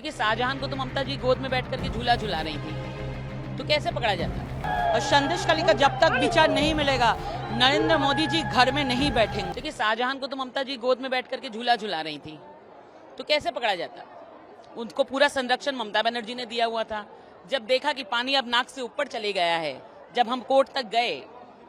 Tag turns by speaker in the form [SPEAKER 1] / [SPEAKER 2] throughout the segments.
[SPEAKER 1] देखिए, शाहजहां को तो ममता जी गोद में बैठ करके झूला झुला रही थी, तो कैसे पकड़ा जाता?
[SPEAKER 2] और संदेश खाली का जब तक विचार नहीं मिलेगा, नरेंद्र मोदी जी घर में नहीं बैठेंगे।
[SPEAKER 1] देखिए, शाहजहां को तो ममता जी गोद में बैठ करके झूला झुला रही थी, तो कैसे पकड़ा जाता? उनको पूरा संरक्षण ममता बनर्जी ने दिया हुआ था। जब देखा कि पानी अब नाक से ऊपर चले गया है, जब हम कोर्ट तक गए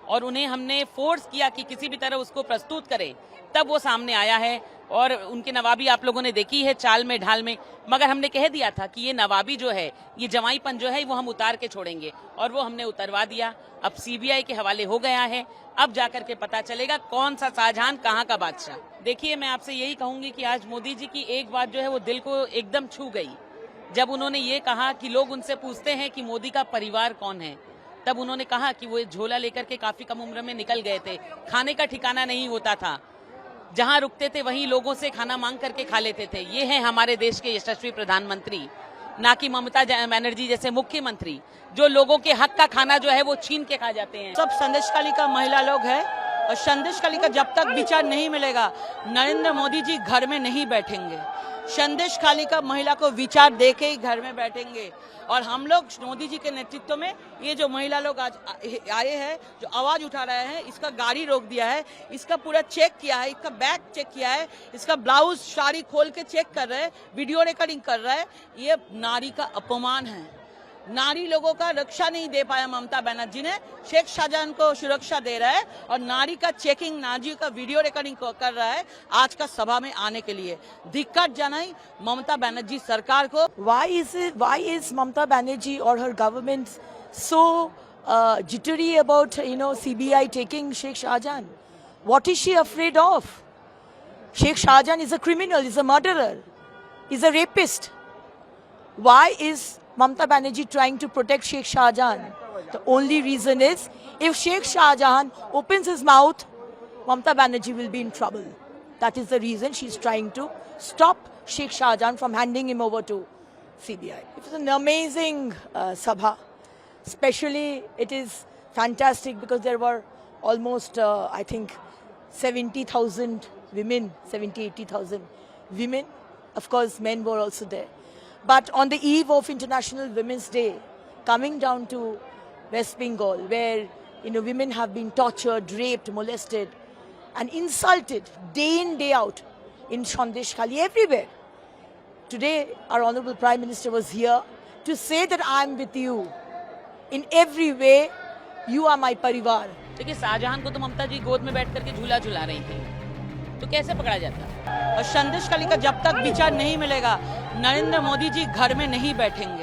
[SPEAKER 1] और उन्हें हमने फोर्स किया कि किसी भी तरह उसको प्रस्तुत करें, तब वो सामने आया है। और उनकी नवाबी आप लोगों ने देखी है, चाल में ढाल में। मगर हमने कह दिया था कि ये नवाबी जो है, ये जवाईपन जो है, वो हम उतार के छोड़ेंगे, और वो हमने उतरवा दिया। अब सीबीआई के हवाले हो गया है। अब जाकर के पता चलेगा कौन सा शाहजहां कहाँ का बादशाह। देखिए, मैं आपसे यही कहूंगी कि आज मोदी जी की एक बात जो है वो दिल को एकदम छू गई। जब उन्होंने ये कहा कि लोग उनसे पूछते हैं कि मोदी का परिवार कौन है, तब उन्होंने कहा कि वो झोला लेकर के काफी कम उम्र में निकल गए थे, खाने का ठिकाना नहीं होता था, जहां रुकते थे वहीं लोगों से खाना मांग करके खा लेते थे। ये है हमारे देश के यशस्वी प्रधानमंत्री, ना कि ममता बनर्जी जैसे मुख्यमंत्री जो लोगों के हक का खाना जो है वो छीन के खा जाते हैं।
[SPEAKER 2] सब संदेश खाली का महिला लोग है, और संदेश खाली का जब तक विचार नहीं मिलेगा, नरेंद्र मोदी जी घर में नहीं बैठेंगे। संदेश खाली का महिला को विचार देके ही घर में बैठेंगे। और हम लोग मोदी जी के नेतृत्व में ये जो महिला लोग आज आए हैं, जो आवाज उठा रहे हैं, इसका गाड़ी रोक दिया है, इसका पूरा चेक किया है, इसका बैग चेक किया है, इसका ब्लाउज साड़ी खोल के चेक कर रहे हैं, वीडियो रिकॉर्डिंग कर रहा है। ये नारी का अपमान है। नारी लोगों का रक्षा नहीं दे पाया ममता बनर्जी ने, शेख शाहजहां को सुरक्षा दे रहा है, और नारी का चेकिंग, नारी का वीडियो रिकॉर्डिंग कर रहा है आज का सभा में आने के लिए। धिक्कार जनाई ममता बनर्जी सरकार को।
[SPEAKER 3] Why is Mamata Banerjee or her government so jittery about CBI taking Sheikh Shahjahan? What is she afraid of? Sheikh Shahjahan is a criminal, is a murderer, is a rapist. Why is Mamata Banerjee trying to protect Sheikh Shahjahan? The only reason is, if Sheikh Shahjahan opens his mouth, Mamata Banerjee will be in trouble. That is the reason she's trying to stop Sheikh Shahjahan from handing him over to CBI. It was an amazing sabha. Especially, it is fantastic because there were almost, I think, 70,000 women, 80,000 women. Of course, men were also there. But on the eve of International Women's Day, coming down to West Bengal, where women have been tortured, raped, molested, and insulted day in, day out in Sandesh Khali, everywhere. Today, our Honorable Prime Minister was here to say that I am with you in every way. You are my parivar.
[SPEAKER 1] देखिए, शाहजहां को तो ममता जी गोद में बैठ करके झूला झुला रही थी, तो कैसे पकड़ा जाता?
[SPEAKER 2] और संदेश खाली का जब तक विचार नहीं मिलेगा, नरेंद्र मोदी जी घर में नहीं बैठेंगे।